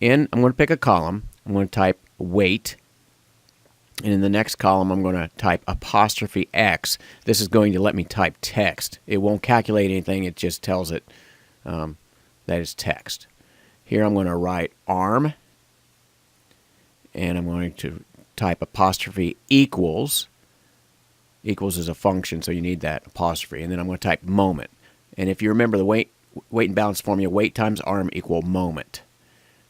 I'm going to pick a column. I'm going to type weight. And in the next column, I'm going to type apostrophe X. This is going to let me type text. It won't calculate anything. It just tells it that it's text. Here I'm going to write arm. And I'm going to type apostrophe equals. Equals is a function, so you need that apostrophe. And then I'm going to type moment. And if you remember the weight and balance formula, weight times arm equal moment.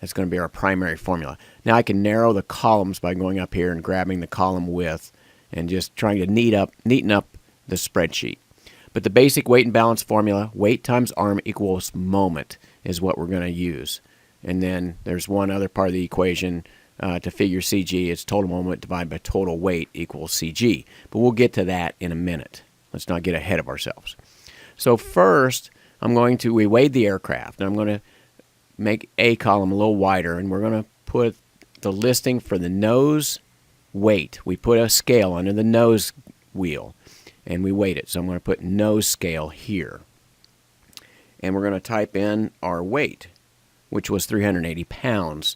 That's going to be our primary formula. Now I can narrow the columns by going up here and grabbing the column width and just trying to neaten up the spreadsheet. But the basic weight and balance formula, weight times arm equals moment, is what we're going to use. And then there's one other part of the equation to figure CG. It's total moment divided by total weight equals CG. But we'll get to that in a minute. Let's not get ahead of ourselves. So first, we weighed the aircraft. And I'm going to make a column a little wider, and we're going to put the listing for the nose weight. We put a scale under the nose wheel, and we weight it. So I'm going to put nose scale here. And we're going to type in our weight, which was 380 pounds,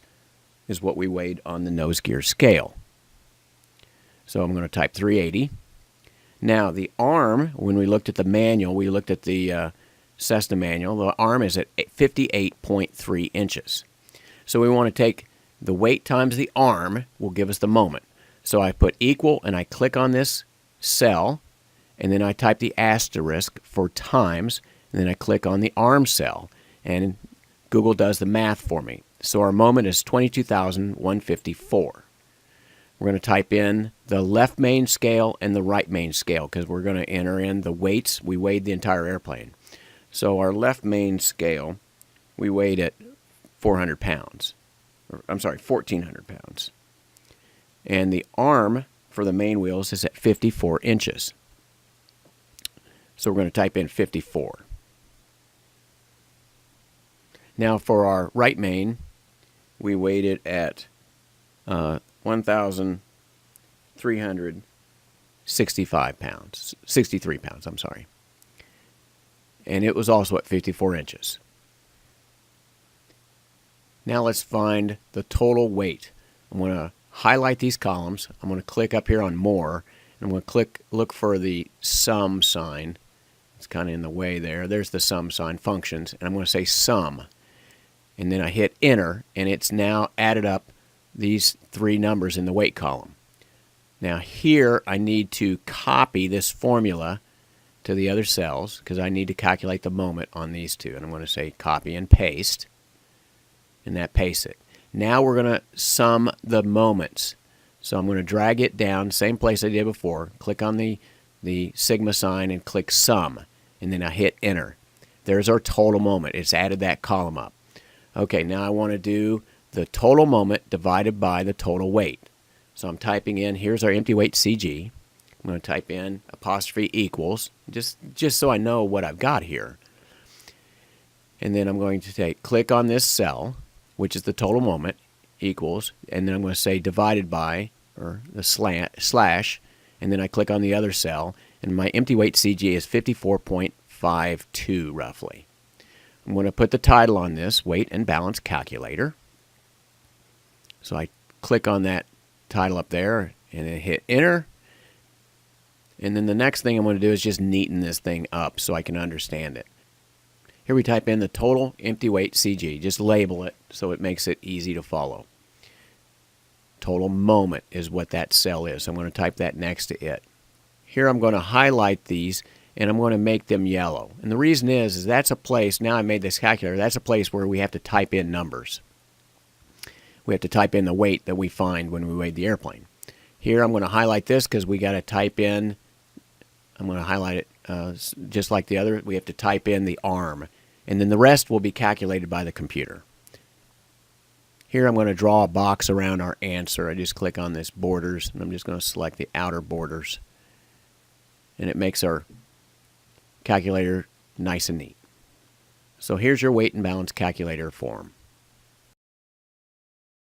is what we weighed on the nose gear scale. So I'm going to type 380. Now the arm, when we looked at the manual, we looked at the Cessna manual, the arm is at 58.3 inches. So we want to take the weight times the arm will give us the moment. So I put equal and I click on this cell, and then I type the asterisk for times, and then I click on the arm cell, and Google does the math for me. So our moment is 22,154. We're going to type in the left main scale and the right main scale because we're going to enter in the weights. We weighed the entire airplane. So our left main scale, we weighed at 400 pounds. I'm sorry, 1,400 pounds. And the arm for the main wheels is at 54 inches. So we're going to type in 54. Now for our right main, we weighed it at 1,365 pounds. 63 pounds, I'm sorry. And it was also at 54 inches. Now let's find the total weight. I'm going to highlight these columns. I'm going to click up here on more, and I'm going to look for the sum sign. It's kind of in the way there. There's the sum sign, functions, and I'm going to say sum. And then I hit enter, and it's now added up these three numbers in the weight column. Now here I need to copy this formula to the other cells because I need to calculate the moment on these two. And I'm going to say copy and paste, and that pastes it. Now we're going to sum the moments. So I'm going to drag it down, same place I did before, click on the sigma sign and click sum, and then I hit enter. There's our total moment. It's added that column up. Okay, now I want to do the total moment divided by the total weight. So I'm typing in, here's our empty weight CG. I'm going to type in apostrophe equals, just so I know what I've got here. And then I'm going to click on this cell, which is the total moment, equals, and then I'm going to say divided by, or the slash, and then I click on the other cell, and my empty weight CG is 54.52 roughly. I'm going to put the title on this, Weight and Balance Calculator. So I click on that title up there and then hit enter. And then the next thing I'm going to do is just neaten this thing up so I can understand it. Here we type in the total empty weight CG. Just label it so it makes it easy to follow. Total moment is what that cell is. So I'm going to type that next to it. Here I'm going to highlight these and I'm going to make them yellow. And the reason is that's a place, now I made this calculator, that's a place where we have to type in numbers. We have to type in the weight that we find when we weighed the airplane. Here I'm going to highlight this because we got to type in, I'm going to highlight it just like the other, we have to type in the arm. And then the rest will be calculated by the computer. Here I'm going to draw a box around our answer. I just click on this borders, and I'm just going to select the outer borders. And it makes our calculator nice and neat. So here's your weight and balance calculator form.